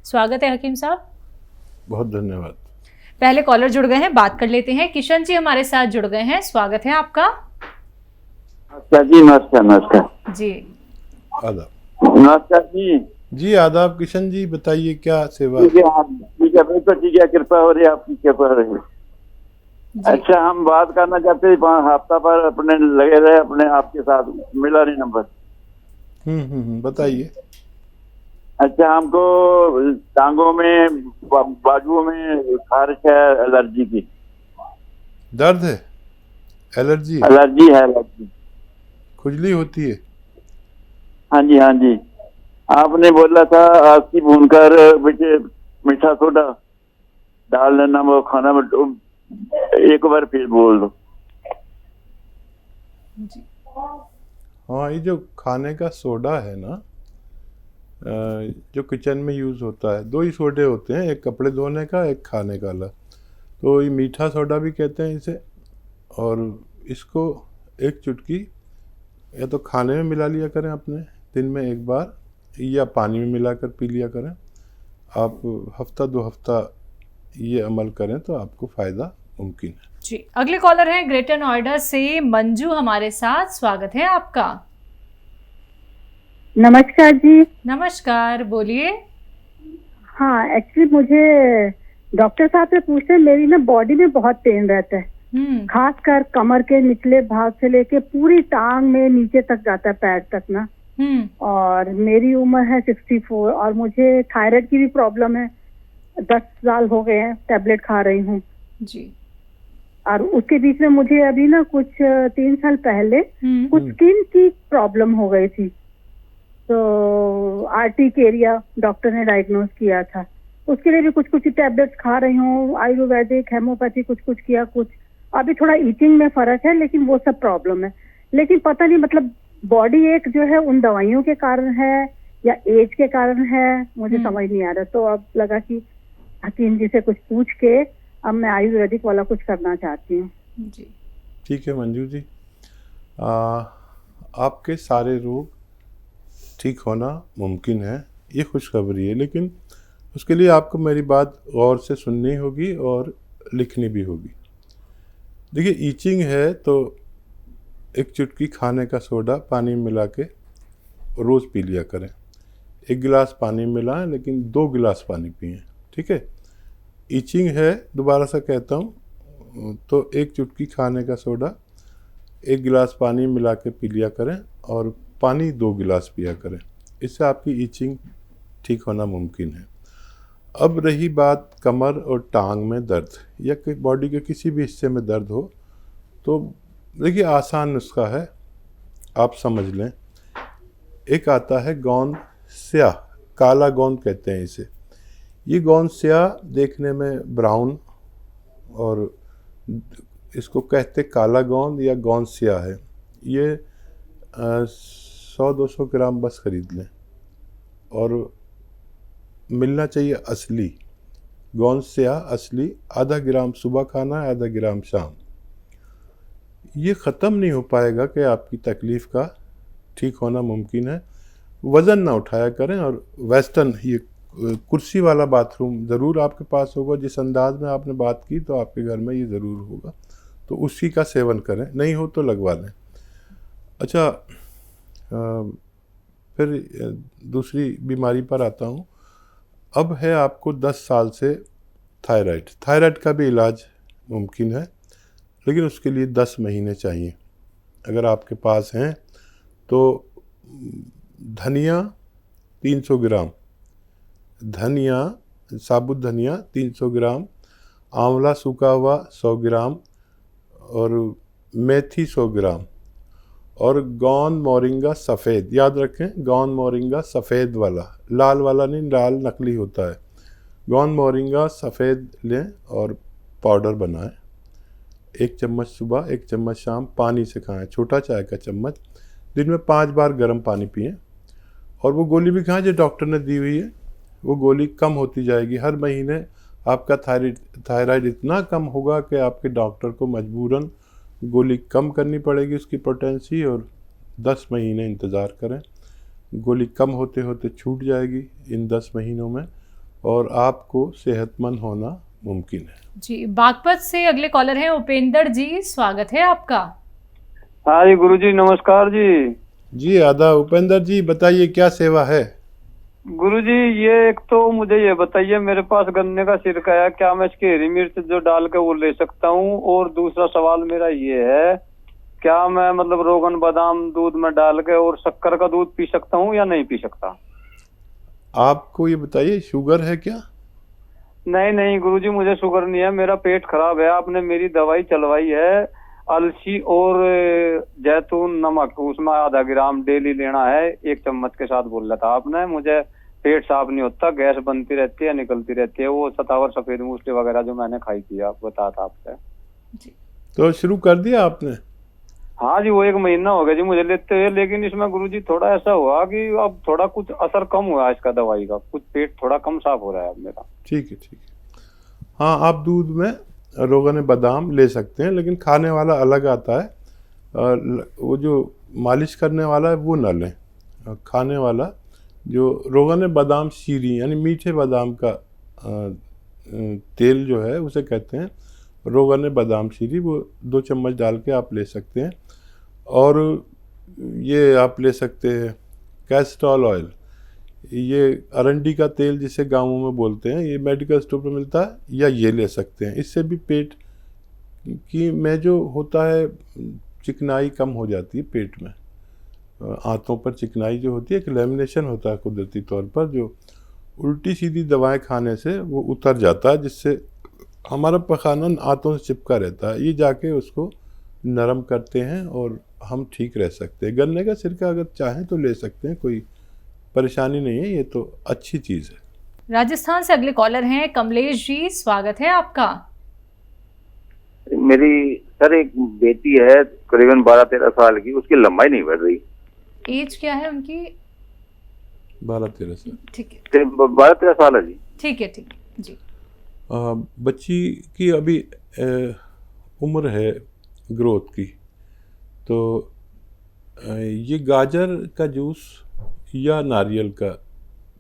स्वागत है हकीम साहब। बहुत धन्यवाद। पहले कॉलर जुड़ गए हैं, बात कर लेते हैं। किशन जी हमारे साथ जुड़ गए हैं, स्वागत है आपका। नमस्कार जी। नमस्कार जी आदाब। नमस्कार जी। जी आदाब। किशन जी बताइए क्या सेवा। ठीक है बिल्कुल ठीक है, कृपा हो रही है, आपकी कृपा हो रही है। अच्छा, हम बात करना चाहते हैं, हफ्ता पर अपने लगे रहे अपने आपके साथ, मिला नहीं नंबर। बताइए। अच्छा, हमको टांगों में बाजुओं में खारिश है, एलर्जी की। दर्द है, एलर्जी है, एलर्जी खुजली होती है। हाँ जी। आपने बोला था आपकी भूनकर मीठा सोडा डाल लेना वो खाना में, एक बार फिर बोल दो। हाँ, ये जो खाने का सोडा है ना, जो किचन में यूज़ होता है, दो ही सोडे होते हैं, एक कपड़े धोने का, एक खाने का अलग। तो ये मीठा सोडा भी कहते हैं इसे। और इसको एक चुटकी या तो खाने में मिला लिया करें अपने दिन में एक बार, या पानी में मिलाकर पी लिया करें। आप हफ्ता 2 हफ्ता ये अमल करें तो आपको फ़ायदा मुमकिन है। जी, अगले कॉलर हैं ग्रेटर नोएडा से मंजू हमारे साथ, स्वागत है आपका। नमस्कार जी। नमस्कार, बोलिए। हाँ, एक्चुअली मुझे डॉक्टर साहब से पूछते हैं, मेरी ना बॉडी में बहुत पेन रहता है, खासकर कमर के निचले भाग से लेके पूरी टांग में नीचे तक जाता है, पैर तक ना। और मेरी उम्र है 64 और मुझे थायराइड की भी प्रॉब्लम है, 10 साल हो गए हैं, टैबलेट खा रही हूँ जी। और उसके बीच में मुझे अभी ना कुछ 3 साल पहले कुछ स्किन की प्रॉब्लम हो गई थी, तो आर्टिकेरिया डॉक्टर ने डायग्नोज किया था। उसके लिए भी कुछ टैबलेट्स खा रही हूँ, आयुर्वेदिक, हेमोपैथी, कुछ किया। अभी थोड़ा ईचिंग में फर्क है, लेकिन वो सब प्रॉब्लम है। लेकिन पता नहीं मतलब बॉडी एक जो है उन दवाइयों के कारण है या एज के कारण है, मुझे समझ नहीं आ रहा। तो अब लगा कि हकीम जी से कुछ पूछ के अब मैं आयुर्वेदिक वाला कुछ करना चाहती हूँ जी। ठीक है मंजू जी, आपके सारे रोग ठीक होना मुमकिन है, ये खुशखबरी है। लेकिन उसके लिए आपको मेरी बात गौर से सुननी होगी और लिखनी भी होगी। देखिए, ईचिंग है तो एक चुटकी खाने का सोडा पानी में मिला के रोज़ पी लिया करें। 1 गिलास पानी में मिलाएं, लेकिन 2 गिलास पानी पिएं, ठीक है। ईचिंग है, दोबारा से कहता हूँ, तो एक चुटकी खाने का सोडा 1 गिलास पानी में मिला के पी लिया करें और पानी 2 गिलास पिया करें। इससे आपकी ईचिंग ठीक होना मुमकिन है। अब रही बात कमर और टांग में दर्द या बॉडी के किसी भी हिस्से में दर्द हो, तो देखिए आसान नुस्खा है, आप समझ लें। एक आता है गोंद स्याह, काला गोंद कहते हैं इसे। ये गोंद स्याह देखने में ब्राउन और इसको कहते काला गोंद या गोंद स्याह है। ये 100-200 ग्राम बस खरीद लें और मिलना चाहिए असली गोंद स्याह, असली। आधा ग्राम सुबह खाना है, आधा ग्राम शाम। ये ख़त्म नहीं हो पाएगा कि आपकी तकलीफ़ का ठीक होना मुमकिन है। वज़न ना उठाया करें और वेस्टर्न ये कुर्सी वाला बाथरूम ज़रूर आपके पास होगा। जिस अंदाज में आपने बात की तो आपके घर में ये ज़रूर होगा, तो उसी का सेवन करें, नहीं हो तो लगवा लें। अच्छा, फिर दूसरी बीमारी पर आता हूँ। अब है आपको 10 साल से थायराइड का भी इलाज मुमकिन है, लेकिन उसके लिए 10 महीने चाहिए। अगर आपके पास हैं तो धनिया 300 ग्राम, साबुत धनिया 300 ग्राम, आंवला सूखा हुआ 100 ग्राम और मेथी 100 ग्राम और गोंद मोरिंगा सफ़ेद, याद रखें गोंद मोरिंगा सफ़ेद वाला, लाल वाला नहीं, लाल नकली होता है। गोंद मोरिंगा सफ़ेद लें और पाउडर बनाएं। 1 चम्मच सुबह, 1 चम्मच शाम, पानी से खाएं, छोटा चाय का चम्मच। दिन में 5 बार गर्म पानी पिएं और वो गोली भी खाएं जो डॉक्टर ने दी हुई है। वो गोली कम होती जाएगी हर महीने। आपका थायराइड इतना कम होगा कि आपके डॉक्टर को मजबूरन गोली कम करनी पड़ेगी उसकी पोटेंसी, और 10 महीने इंतज़ार करें। गोली कम होते होते छूट जाएगी इन 10 महीनों में, और आपको सेहतमंद होना मुमकिन है। जी, बागपत से अगले कॉलर हैं उपेंद्र जी, स्वागत है आपका। हाँ जी गुरुजी, नमस्कार जी। जी आदा उपेंद्र जी, बताइए क्या सेवा है। गुरुजी ये एक तो मुझे ये बताइए, मेरे पास गन्ने का सिरका है, क्या मैं इसकी हरी मिर्च जो डाल के वो ले सकता हूँ? और दूसरा सवाल मेरा ये है, क्या मैं मतलब रोगन बादाम दूध में डाल के और शक्कर का दूध पी सकता हूँ या नहीं पी सकता? आपको ये बताइए शुगर है क्या? नहीं नहीं गुरुजी, मुझे शुगर नहीं है, मेरा पेट खराब है। आपने मेरी दवाई चलवाई है, अलसी और जैतून नमक, उसमें आधा ग्राम डेली लेना है, 1 चम्मच के साथ बोला था आपने। मुझे पेट साफ नहीं होता, गैस बनती रहती है, निकलती रहती है, वो सतावर सफेद मूसली वगैरह जो मैंने खाई थी, आप बताया था आपसे। तो शुरू कर दिया आपने? हाँ जी, वो 1 महीना हो गया जी मुझे लेते हुए, लेकिन इसमें गुरुजी थोड़ा ऐसा हुआ कि अब थोड़ा कुछ असर कम हुआ इसका दवाई का, कुछ पेट थोड़ा कम साफ हो रहा है अब मेरा। ठीक है। हाँ, आप दूध में रोगन बादाम ले सकते हैं, लेकिन खाने वाला अलग आता है। वो जो मालिश करने वाला है वो ना लें। खाने वाला जो रोगन बादाम शीरी यानी मीठे बादाम का तेल जो है उसे कहते हैं रोगन बादाम शीरी, वो 2 चम्मच डाल के आप ले सकते हैं। और ये आप ले सकते हैं कैस्ट्रॉल ऑयल, ये अरंडी का तेल जिसे गाँवों में बोलते हैं, ये मेडिकल स्टोर पर मिलता है, या ये ले सकते हैं। इससे भी पेट की में जो होता है चिकनाई कम हो जाती है पेट में। आंतों पर चिकनाई जो होती है, एक लेमिनेशन होता है कुदरती तौर पर, जो उल्टी सीधी दवाएं खाने से वो उतर जाता है, जिससे हमारा पखाना आंतों से चिपका रहता है। ये जाके उसको नरम करते हैं और हम ठीक रह सकते हैं। गन्ने का सिरका अगर चाहें तो ले सकते हैं, कोई परेशानी नहीं है, ये तो अच्छी चीज़ है। राजस्थान से अगले कॉलर हैं कमलेश जी, स्वागत है आपका। मेरी सर एक बेटी है करीबन 12-13 साल की, उसकी लंबाई नहीं बढ़ रही। एज क्या है उनकी? 12-13 साल। ठीक है, 12-13 साल है जी। ठीक है जी। बच्ची की अभी उम्र है ग्रोथ की, तो ये गाजर का जूस या नारियल का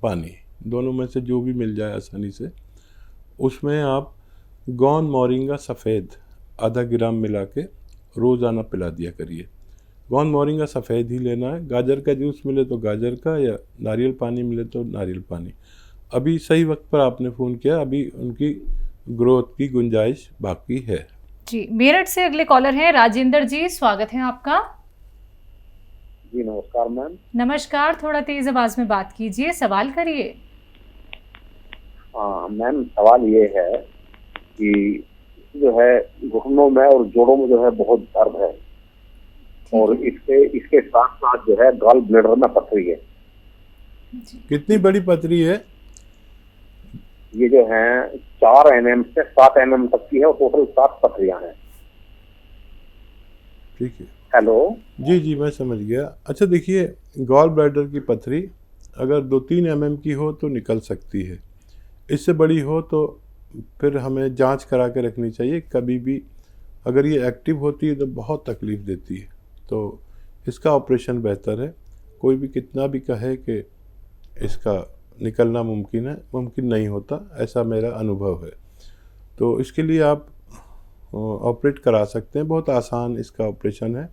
पानी, दोनों में से जो भी मिल जाए आसानी से, उसमें आप गौन मोरिंगा सफ़ेद आधा ग्राम मिला के रोज़ाना पिला दिया करिए। गौन मोरिंगा सफ़ेद ही लेना है। गाजर का जूस मिले तो गाजर का, या नारियल पानी मिले तो नारियल पानी। अभी सही वक्त पर आपने फ़ोन किया, अभी उनकी ग्रोथ की गुंजाइश बाकी है। जी, मेरठ से अगले कॉलर हैं राजेंद्र जी, स्वागत है आपका। जी नमस्कार मैम। नमस्कार, थोड़ा तेज आवाज में बात कीजिए, सवाल करिए। हाँ मैम, सवाल ये है कि जो है घुटनों में और जोड़ों में जो है बहुत दर्द है, और इसके साथ साथ जो है गॉल ब्लैडर में पथरी है। कितनी बड़ी पथरी है? ये जो है 4 mm से 7 mm तक की है, और टोटल 7 पथरियां हैं। ठीक है। हेलो। जी मैं समझ गया। अच्छा देखिए, गॉल ब्लैडर की पथरी अगर 2-3 mm की हो तो निकल सकती है, इससे बड़ी हो तो फिर हमें जांच करा के रखनी चाहिए। कभी भी अगर ये एक्टिव होती है तो बहुत तकलीफ़ देती है, तो इसका ऑपरेशन बेहतर है। कोई भी कितना भी कहे कि इसका निकलना मुमकिन नहीं होता, ऐसा मेरा अनुभव है। तो इसके लिए आप ऑपरेट करा सकते हैं, बहुत आसान इसका ऑपरेशन है।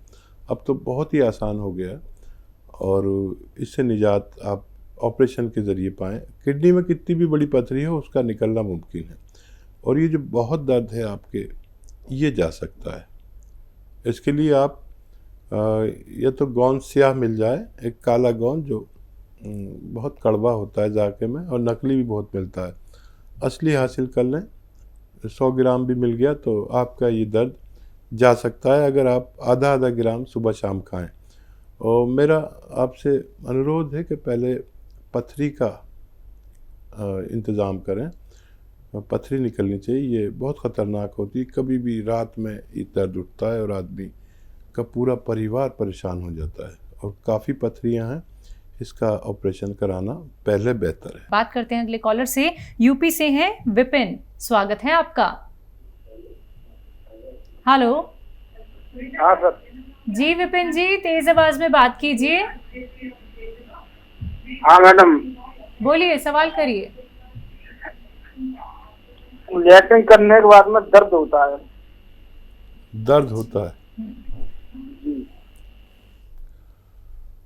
अब तो बहुत ही आसान हो गया, और इससे निजात आप ऑपरेशन के ज़रिए पाएँ। किडनी में कितनी भी बड़ी पथरी हो, उसका निकलना मुमकिन है। और ये जो बहुत दर्द है आपके, ये जा सकता है। इसके लिए आप या तो गोंद स्याह मिल जाए, एक काला गोंद जो बहुत कड़वा होता है जाके में, और नकली भी बहुत मिलता है, असली हासिल कर लें। 100 ग्राम भी मिल गया तो आपका ये दर्द जा सकता है, अगर आप आधा ग्राम सुबह शाम खाएं। और मेरा आपसे अनुरोध है कि पहले पथरी का इंतज़ाम करें। पथरी निकलनी चाहिए, ये बहुत ख़तरनाक होती है। कभी भी रात में ये दर्द उठता है और आदमी का पूरा परिवार परेशान हो जाता है, और काफ़ी पथरियां हैं, इसका ऑपरेशन कराना पहले बेहतर है। बात करते हैं अगले कॉलर से, यूपी से हैं विपिन, स्वागत है आपका। हेलो। हाँ सर। जी विपिन जी, तेज आवाज में बात कीजिए। हाँ मैडम। बोलिए, सवाल करिए। लैट्रिन करने के बाद में दर्द होता है। दर्द होता है।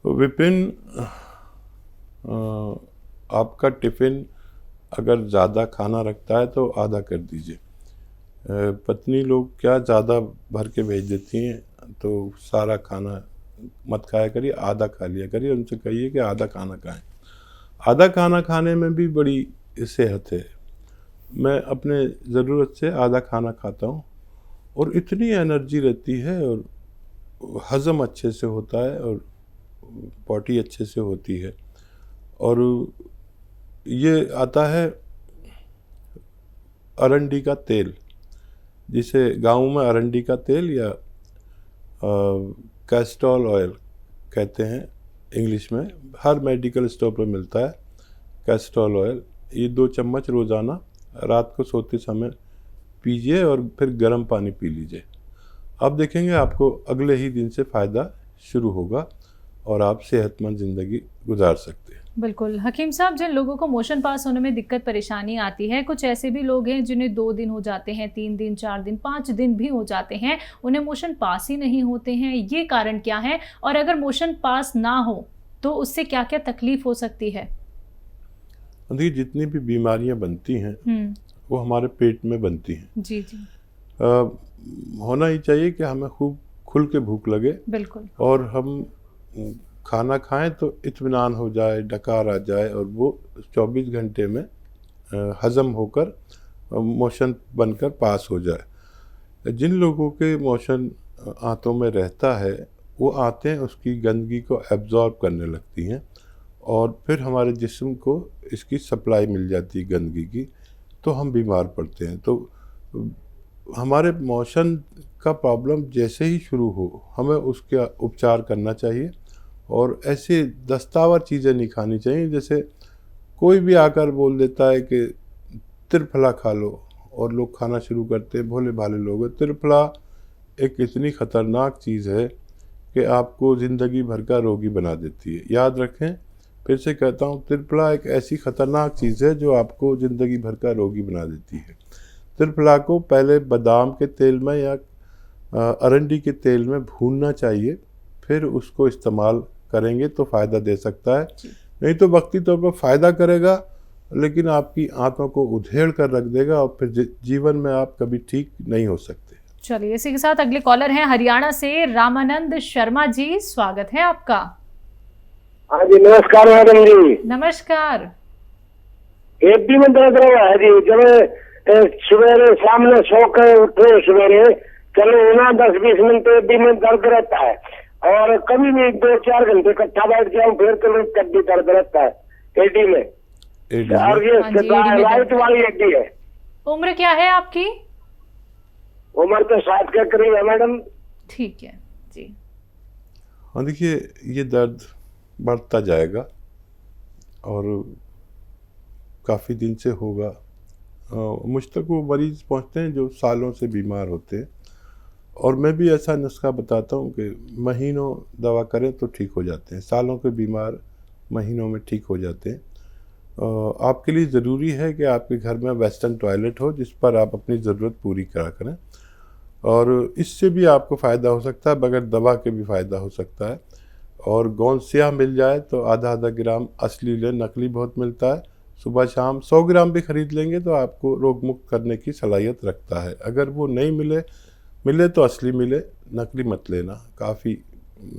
तो विपिन, आपका टिफ़िन अगर ज़्यादा खाना रखता है तो आधा कर दीजिए। पत्नी लोग क्या ज़्यादा भर के भेज देती हैं, तो सारा खाना मत खाया करिए, आधा खा लिया करिए। उनसे कहिए कि आधा खाना खाएं। आधा खाना खाने में भी बड़ी सेहत है। मैं अपने ज़रूरत से आधा खाना खाता हूँ और इतनी एनर्जी रहती है और हज़म अच्छे से होता है और पॉटी अच्छे से होती है। और ये आता है अरंडी का तेल, जिसे गाँव में अरंडी का तेल या कैस्टोल ऑयल कहते हैं इंग्लिश में। हर मेडिकल स्टोर पर मिलता है कैस्टोल ऑयल। ये 2 चम्मच रोज़ाना रात को सोते समय पीजिए और फिर गर्म पानी पी लीजिए। आप देखेंगे आपको अगले ही दिन से फ़ायदा शुरू होगा और आप सेहतमंद ज़िंदगी गुजार सकते हैं। बिल्कुल। हकीम साहब, जिन लोगों को मोशन पास होने में दिक्कत परेशानी आती है, कुछ ऐसे भी लोग हैं जिन्हें 2 दिन हो जाते हैं, 3 दिन, 4 दिन, 5 दिन भी हो जाते हैं, उन्हें मोशन पास ही नहीं होते हैं। ये कारण क्या है? और अगर मोशन पास ना हो तो उससे क्या क्या तकलीफ हो सकती है? देखिए, जितनी भी बीमारियां बनती हैं वो हमारे पेट में बनती हैं। जी जी। होना ही चाहिए कि हमें खूब खुल के भूख लगे। बिल्कुल। और हम खाना खाएं तो इत्मीनान हो जाए, डकार आ जाए और वो 24 घंटे में हज़म होकर मोशन बनकर पास हो जाए। जिन लोगों के मोशन आंतों में रहता है, वो आंतें उसकी गंदगी को एब्जॉर्ब करने लगती हैं और फिर हमारे जिस्म को इसकी सप्लाई मिल जाती है गंदगी की, तो हम बीमार पड़ते हैं। तो हमारे मोशन का प्रॉब्लम जैसे ही शुरू हो, हमें उसका उपचार करना चाहिए और ऐसे दस्तावर चीज़ें नहीं खानी चाहिए। जैसे कोई भी आकर बोल देता है कि त्रिफला खा लो और लोग खाना शुरू करते हैं, भोले भाले लोग। त्रिफला एक इतनी ख़तरनाक चीज़ है कि आपको ज़िंदगी भर का रोगी बना देती है। याद रखें, फिर से कहता हूँ, त्रिफला एक ऐसी ख़तरनाक चीज़ है जो आपको ज़िंदगी भर का रोगी बना देती है। त्रिफला को पहले बादाम के तेल में या अरंडी के तेल में भूनना चाहिए, फिर उसको इस्तेमाल करेंगे तो फ़ायदा दे सकता है। नहीं तो वक्ती तौर पर फ़ायदा करेगा, लेकिन आपकी आंतों को उधेड़ कर रख देगा और फिर जीवन में आप कभी ठीक नहीं हो सकते। चलिए, इसी के साथ अगले कॉलर हैं हरियाणा से रामानंद शर्मा जी, स्वागत है आपका। हाँ जी, नमस्कार मैडम जी। नमस्कार। एक भी में दर्द रहा है जी। जब सवेरे सामने सो के उठे, सवेरे चलो ना 10-20 मिनट एक भी में दर्द रहता है और कभी भी 2-4 घंटे इकट्ठा बैठ जाऊँ फिर तो कभी दर्द रहता है एडी में। और ये लाइट वाली एडी है। उम्र क्या है आपकी? उम्र तो 60 के करीब है मैडम। ठीक है जी। हाँ, देखिए, ये दर्द बढ़ता जाएगा और काफ़ी दिन से होगा। मुझ तक वो मरीज़ पहुँचते हैं जो सालों से बीमार होते हैं और मैं भी ऐसा नुस्खा बताता हूँ कि महीनों दवा करें तो ठीक हो जाते हैं। सालों के बीमार महीनों में ठीक हो जाते हैं। आपके लिए ज़रूरी है कि आपके घर में वेस्टर्न टॉयलेट हो जिस पर आप अपनी ज़रूरत पूरी करा करें, और इससे भी आपको फ़ायदा हो सकता है, बगैर दवा के भी फ़ायदा हो सकता है। और गोंद स्याह मिल जाए तो आधा ग्राम असली लें, नकली बहुत मिलता है। सुबह शाम 100 ग्राम भी खरीद लेंगे तो आपको रोग मुक्त करने की सलाहियत रखता है। अगर वो नहीं मिले तो असली मिले, नकली मत लेना। काफ़ी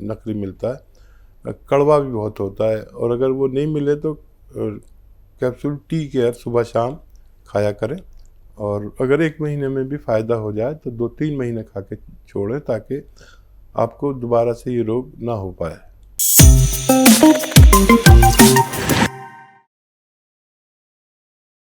नकली मिलता है, कड़वा भी बहुत होता है। और अगर वो नहीं मिले तो कैप्सूल टी केयर सुबह शाम खाया करें। और अगर 1 महीने में भी फ़ायदा हो जाए तो 2-3 महीने खा के छोड़ें, ताकि आपको दोबारा से ये रोग ना हो पाए।